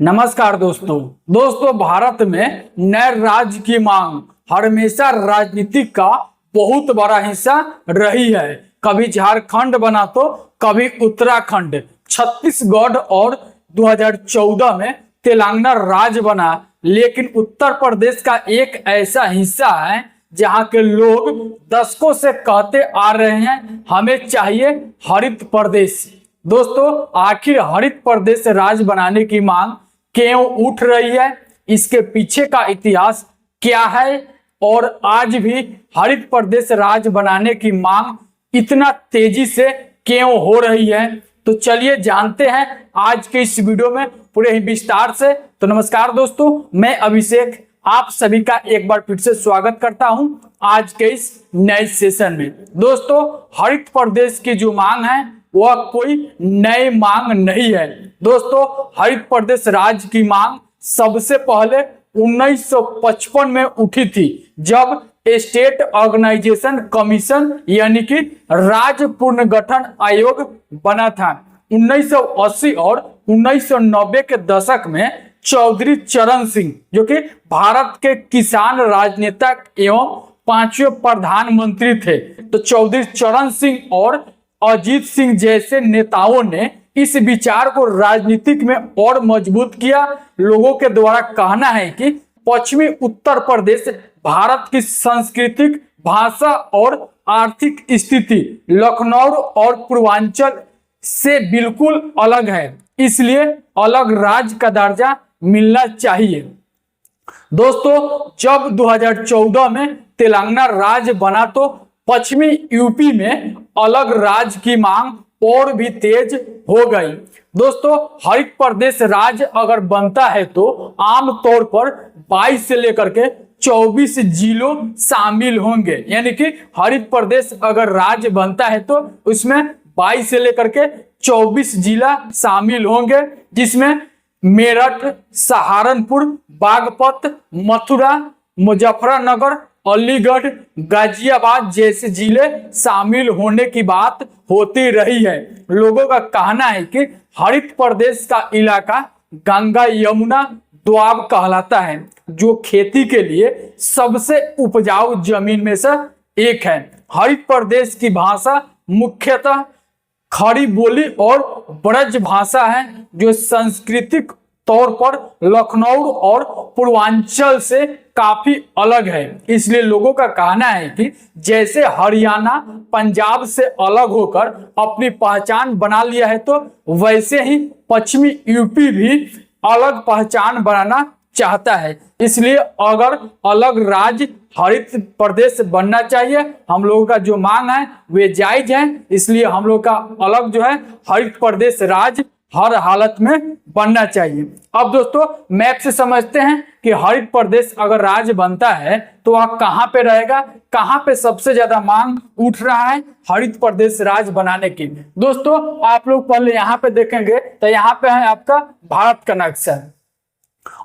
नमस्कार दोस्तों भारत में नए राज्य की मांग हमेशा राजनीति का बहुत बड़ा हिस्सा रही है। कभी झारखंड बना तो कभी उत्तराखंड, छत्तीसगढ़ और 2014 में तेलंगाना राज्य बना। लेकिन उत्तर प्रदेश का एक ऐसा हिस्सा है जहां के लोग दशकों से कहते आ रहे हैं हमें चाहिए हरित प्रदेश। दोस्तों आखिर हरित प्रदेश राज्य बनाने की मांग क्यों उठ रही है, इसके पीछे का इतिहास क्या है और आज भी हरित प्रदेश राज्य बनाने की मांग इतना तेजी से क्यों हो रही है, तो चलिए जानते हैं आज के इस वीडियो में पूरे ही विस्तार से। तो नमस्कार दोस्तों, मैं अभिषेक आप सभी का एक बार फिर से स्वागत करता हूं आज के इस नए सेशन में। दोस्तों हरित प्रदेश की जो मांग है वह कोई नई मांग नहीं है। दोस्तों हरित प्रदेश राज्य की मांग सबसे पहले 1955 में उठी थी, जब स्टेट ऑर्गेनाइजेशन कमीशन यानी कि राज्य पुनर्गठन आयोग बना था। 1980 और 1990 के दशक में चौधरी चरण सिंह, जो कि भारत के किसान राजनेता एवं पांचवें प्रधानमंत्री थे, तो चौधरी चरण सिंह और अजीत सिंह जैसे नेताओं ने इस विचार को राजनीतिक में और मजबूत किया। लोगों के द्वारा कहना है कि पश्चिमी उत्तर प्रदेश भारत की सांस्कृतिक, भाषा और आर्थिक स्थिति लखनऊ और पूर्वांचल से बिल्कुल अलग है, इसलिए अलग राज्य का दर्जा मिलना चाहिए। दोस्तों जब 2014 में तेलंगाना राज्य बना तो पश्चिमी यूपी में अलग राज्य की मांग और भी तेज हो गई। दोस्तों हरित प्रदेश राज्य अगर बनता है तो आमतौर पर 22 से लेकर के 24 जिलों शामिल होंगे, यानी कि हरित प्रदेश अगर राज्य बनता है तो उसमें 22 से लेकर के 24 जिला शामिल होंगे, जिसमें मेरठ, सहारनपुर, बागपत, मथुरा, मुजफ्फरनगर, अलीगढ़, गाजियाबाद जैसे जिले शामिल होने की बात होती रही है। लोगों का कहना है कि हरित प्रदेश का इलाका गंगा यमुना दोआब कहलाता है, जो खेती के लिए सबसे उपजाऊ जमीन में से एक है। हरित प्रदेश की भाषा मुख्यतः खड़ी बोली और ब्रज भाषा है, जो सांस्कृतिक तौर पर लखनऊ और पूर्वांचल से काफी अलग है। इसलिए लोगों का कहना है कि जैसे हरियाणा पंजाब से अलग होकर अपनी पहचान बना लिया है, तो वैसे ही पश्चिमी यूपी भी अलग पहचान बनाना चाहता है। इसलिए अगर अलग राज्य हरित प्रदेश बनना चाहिए, हम लोगों का जो मांग है वे जायज है, इसलिए हम लोग का अलग जो है हरित प्रदेश राज्य हर हालत में बनना चाहिए। अब दोस्तों मैप से समझते हैं कि हरित प्रदेश अगर राज्य बनता है तो वह कहां पे रहेगा, कहां पे सबसे ज्यादा मांग उठ रहा है हरित प्रदेश राज्य बनाने की। दोस्तों आप लोग पहले यहाँ पे देखेंगे तो यहाँ पे है आपका भारत का नक्शा,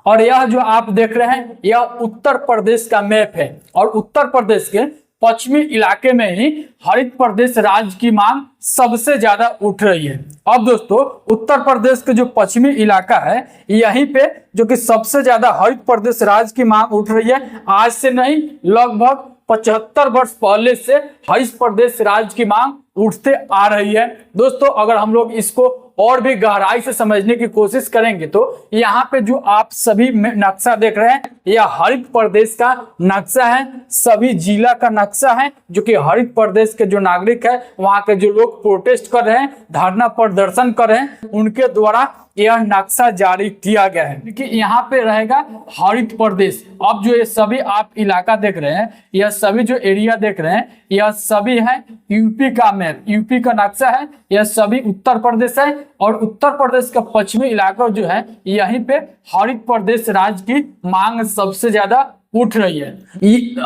और यह जो आप देख रहे हैं यह उत्तर प्रदेश का मैप है, और उत्तर प्रदेश के पश्चिमी इलाके में ही हरित प्रदेश राज्य की मांग सबसे ज्यादा उठ रही है। अब दोस्तों उत्तर प्रदेश के जो पश्चिमी इलाका है यहीं पे जो कि सबसे ज्यादा हरित प्रदेश राज्य की मांग उठ रही है। आज से नहीं, लगभग 75 वर्ष पहले से हरित प्रदेश राज्य की मांग उठते आ रही है। दोस्तों अगर हम लोग इसको और भी गहराई से समझने की कोशिश करेंगे तो यहाँ पे जो आप सभी नक्शा देख रहे हैं यह हरित प्रदेश का नक्शा है, सभी जिला का नक्शा है, जो कि हरित प्रदेश के जो नागरिक है, वहां के जो लोग प्रोटेस्ट कर रहे हैं, धरना प्रदर्शन कर रहे हैं, उनके द्वारा यह नक्शा जारी किया गया है कि यहाँ पे रहेगा हरित प्रदेश। अब जो ये सभी आप इलाका देख रहे हैं, यह सभी जो एरिया देख रहे हैं, यह सभी है यूपी का मैप, यूपी का नक्शा है, यह सभी उत्तर प्रदेश है, और उत्तर प्रदेश का पश्चिमी इलाका जो है यहीं पे हरित प्रदेश राज्य की मांग सबसे ज्यादा उठ रही है।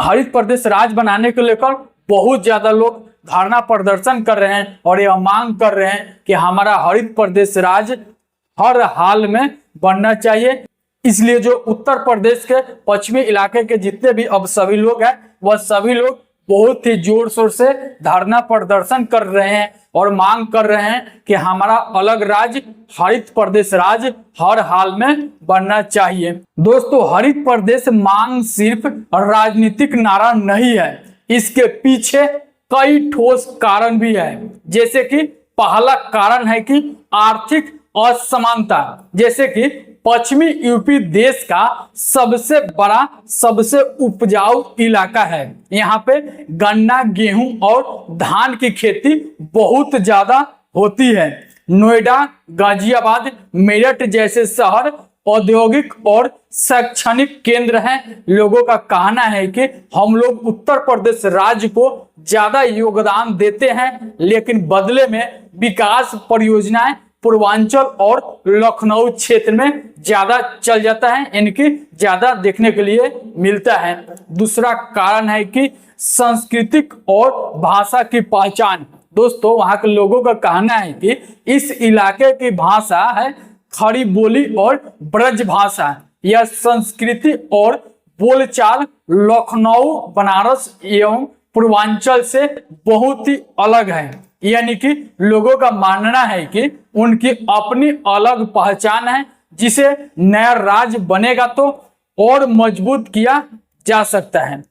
हरित प्रदेश राज्य बनाने को लेकर बहुत ज्यादा लोग धरना प्रदर्शन कर रहे हैं और यह मांग कर रहे हैं कि हमारा हरित प्रदेश राज्य हर हाल में बनना चाहिए। इसलिए जो उत्तर प्रदेश के पश्चिमी इलाके के जितने भी अब सभी लोग हैं वह सभी लोग बहुत ही जोर शोर से धरना प्रदर्शन कर रहे हैं और मांग कर रहे हैं कि हमारा अलग राज्य हरित प्रदेश राज्य हर हाल में बनना चाहिए। दोस्तों, हरित प्रदेश मांग सिर्फ राजनीतिक नारा नहीं है, इसके पीछे कई ठोस कारण भी है। जैसे कि पहला कारण है कि आर्थिक असमानता। जैसे कि पश्चिमी यूपी देश का सबसे बड़ा सबसे उपजाऊ इलाका है। यहाँ पे गन्ना, गेहूं और धान की खेती बहुत ज्यादा होती है। नोएडा, गाजियाबाद, मेरठ जैसे शहर औद्योगिक और शैक्षणिक केंद्र हैं। लोगों का कहना है कि हम लोग उत्तर प्रदेश राज्य को ज्यादा योगदान देते हैं, लेकिन बदले में विकास परियोजनाएं पूर्वांचल और लखनऊ क्षेत्र में ज्यादा चल जाता है, इनकी ज्यादा देखने के लिए मिलता है। दूसरा कारण है कि सांस्कृतिक और भाषा की पहचान। दोस्तों, वहां के लोगों का कहना है कि इस इलाके की भाषा है खड़ी बोली और ब्रज भाषा। यह संस्कृति और बोलचाल लखनऊ, बनारस एवं पूर्वांचल से बहुत ही अलग है। यानी कि लोगों का मानना है कि उनकी अपनी अलग पहचान है, जिसे नया राज्य बनेगा तो और मजबूत किया जा सकता है।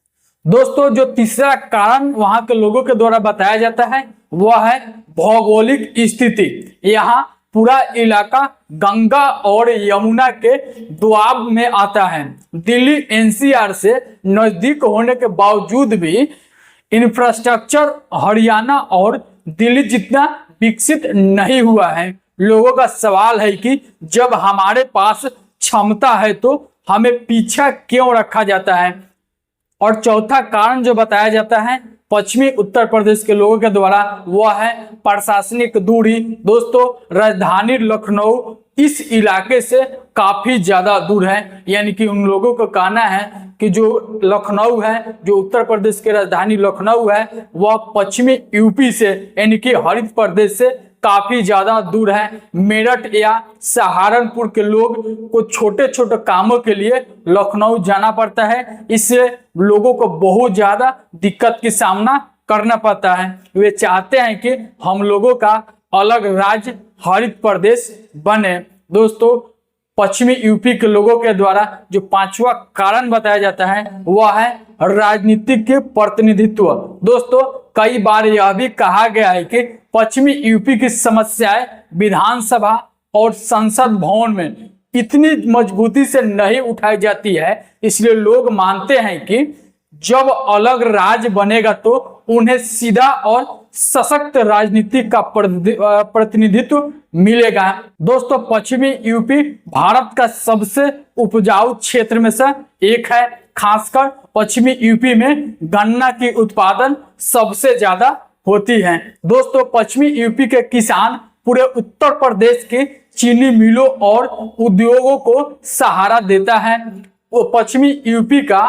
दोस्तों, जो तीसरा कारण वहां के लोगों के द्वारा बताया जाता है वह है भौगोलिक स्थिति। यहाँ पूरा इलाका गंगा और यमुना के दोआब में आता है। दिल्ली एनसीआर से नजदीक होने के बावजूद भी इंफ्रास्ट्रक्चर हरियाणा और दिल्ली जितना विकसित नहीं हुआ है। लोगों का सवाल है कि जब हमारे पास क्षमता है तो हमें पीछा क्यों रखा जाता है। और चौथा कारण जो बताया जाता है पश्चिमी उत्तर प्रदेश के लोगों के द्वारा वह है प्रशासनिक दूरी। दोस्तों, राजधानी लखनऊ इस इलाके से काफी ज्यादा दूर है। यानी कि उन लोगों का कहना है कि जो लखनऊ है, जो उत्तर प्रदेश की राजधानी लखनऊ है, वह पश्चिमी यूपी से यानी कि हरित प्रदेश से काफी ज्यादा दूर है। मेरठ या सहारनपुर के लोग को छोटे छोटे कामों के लिए लखनऊ जाना पड़ता है। इससे लोगों को बहुत ज्यादा दिक्कत की सामना करना पड़ता है। वे चाहते हैं कि हम लोगों का अलग राज्य हरित प्रदेश बने। दोस्तों, पश्चिमी यूपी के लोगों के द्वारा जो पांचवा कारण बताया जाता है वह है राजनीतिक के प्रतिनिधित्व। दोस्तों, कई बार यह भी कहा गया है कि पश्चिमी यूपी की समस्याएं विधानसभा और संसद भवन में इतनी मजबूती से नहीं उठाई जाती है, इसलिए लोग मानते हैं कि जब अलग राज्य बनेगा तो उन्हें सीधा और सशक्त राजनीति का प्रतिनिधित्व मिलेगा। दोस्तों, पश्चिमी यूपी भारत का सबसे उपजाऊ क्षेत्र में से एक है। खासकर पश्चिमी यूपी में गन्ना की उत्पादन सबसे ज्यादा होती है। दोस्तों, पश्चिमी यूपी के किसान पूरे उत्तर प्रदेश की चीनी मिलों और उद्योगों को सहारा देता है। वो पश्चिमी यूपी का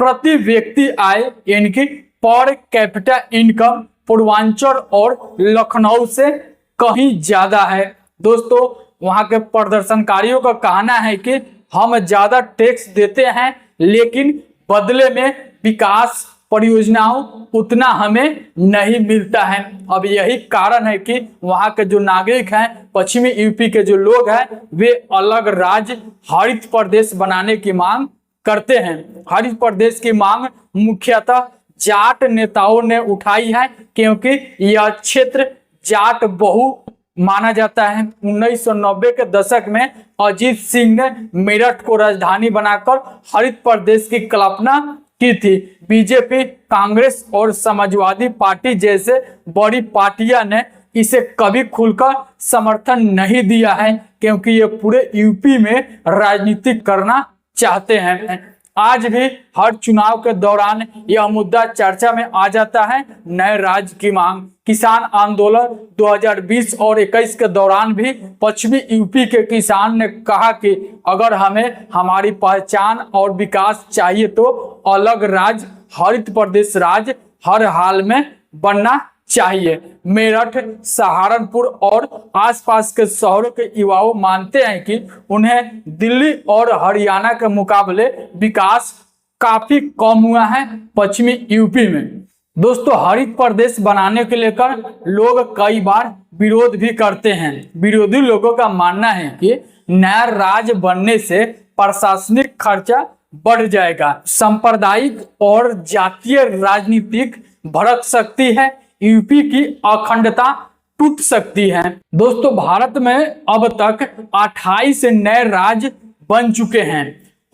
प्रति व्यक्ति आय यानी कि पर कैपिटा इनकम पूर्वांचल और लखनऊ से कहीं ज्यादा है। दोस्तों, वहां के प्रदर्शनकारियों का कहना है कि हम ज्यादा टैक्स देते हैं, लेकिन बदले में विकास परियोजनाओं उतना हमें नहीं मिलता है। अब यही कारण है कि वहां के जो नागरिक हैं, पश्चिमी यूपी के जो लोग हैं, वे अलग राज्य हरित प्रदेश बनाने की मांग करते हैं। हरित प्रदेश की मांग मुख्यतः जाट नेताओं ने उठाई है, क्योंकि यह क्षेत्र जाट बहु माना जाता है। 1990 के दशक में अजीत सिंह ने मेरठ को राजधानी बनाकर हरित प्रदेश की कल्पना की थी। बीजेपी, कांग्रेस और समाजवादी पार्टी जैसे बड़ी पार्टियां ने इसे कभी खुलकर समर्थन नहीं दिया है, क्योंकि ये पूरे यूपी में राजनीति करना चाहते हैं। आज भी हर चुनाव के दौरान यह मुद्दा चर्चा में आ जाता है, नए राज्य की मांग। किसान आंदोलन 2020 और 21 के दौरान भी पश्चिमी यूपी के किसान ने कहा कि अगर हमें हमारी पहचान और विकास चाहिए तो अलग राज्य हरित प्रदेश राज्य हर हाल में बनना चाहिए। मेरठ, सहारनपुर और आसपास के शहरों के युवाओं मानते हैं कि उन्हें दिल्ली और हरियाणा के मुकाबले विकास काफी कम हुआ है पश्चिमी यूपी में। दोस्तों हरित प्रदेश बनाने को लेकर लोग कई बार विरोध भी करते हैं। विरोधी लोगों का मानना है कि नया राज्य बनने से प्रशासनिक खर्चा बढ़ जाएगा, सांप्रदायिक और जातीय राजनीतिक भड़क सकती है, यूपी की अखंडता टूट सकती है। दोस्तों भारत में अब तक 28 नए राज्य बन चुके हैं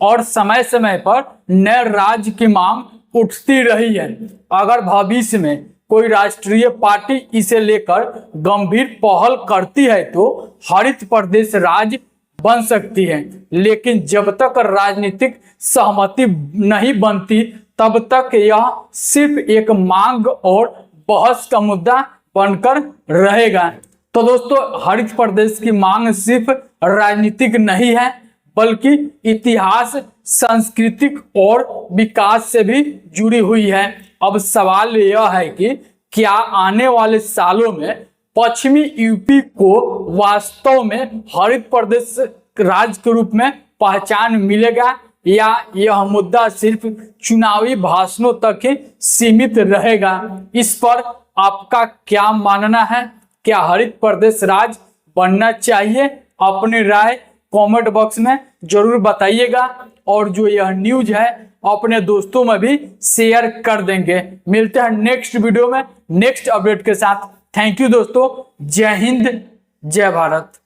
और समय समय पर नए राज्य की मांग उठती रही है। अगर भविष्य में कोई राष्ट्रीय पार्टी इसे लेकर गंभीर पहल करती है तो हरित प्रदेश राज्य बन सकती है, लेकिन जब तक राजनीतिक सहमति नहीं बनती तब तक यह सिर्फ एक मांग और बहस का मुद्दा बनकर रहेगा। तो दोस्तों हरित प्रदेश की मांग सिर्फ राजनीतिक नहीं है बल्कि इतिहास, सांस्कृतिक और विकास से भी जुड़ी हुई है। अब सवाल यह है कि क्या आने वाले सालों में पश्चिमी यूपी को वास्तव में हरित प्रदेश राज्य के रूप में पहचान मिलेगा या यह मुद्दा सिर्फ चुनावी भाषणों तक ही सीमित रहेगा? इस पर आपका क्या मानना है? क्या हरित प्रदेश राज्य बनना चाहिए? अपनी राय कमेंट बॉक्स में जरूर बताइएगा और जो यह न्यूज है अपने दोस्तों में भी शेयर कर देंगे। मिलते हैं नेक्स्ट वीडियो में नेक्स्ट अपडेट के साथ। थैंक यू दोस्तों। जय हिंद, जय भारत।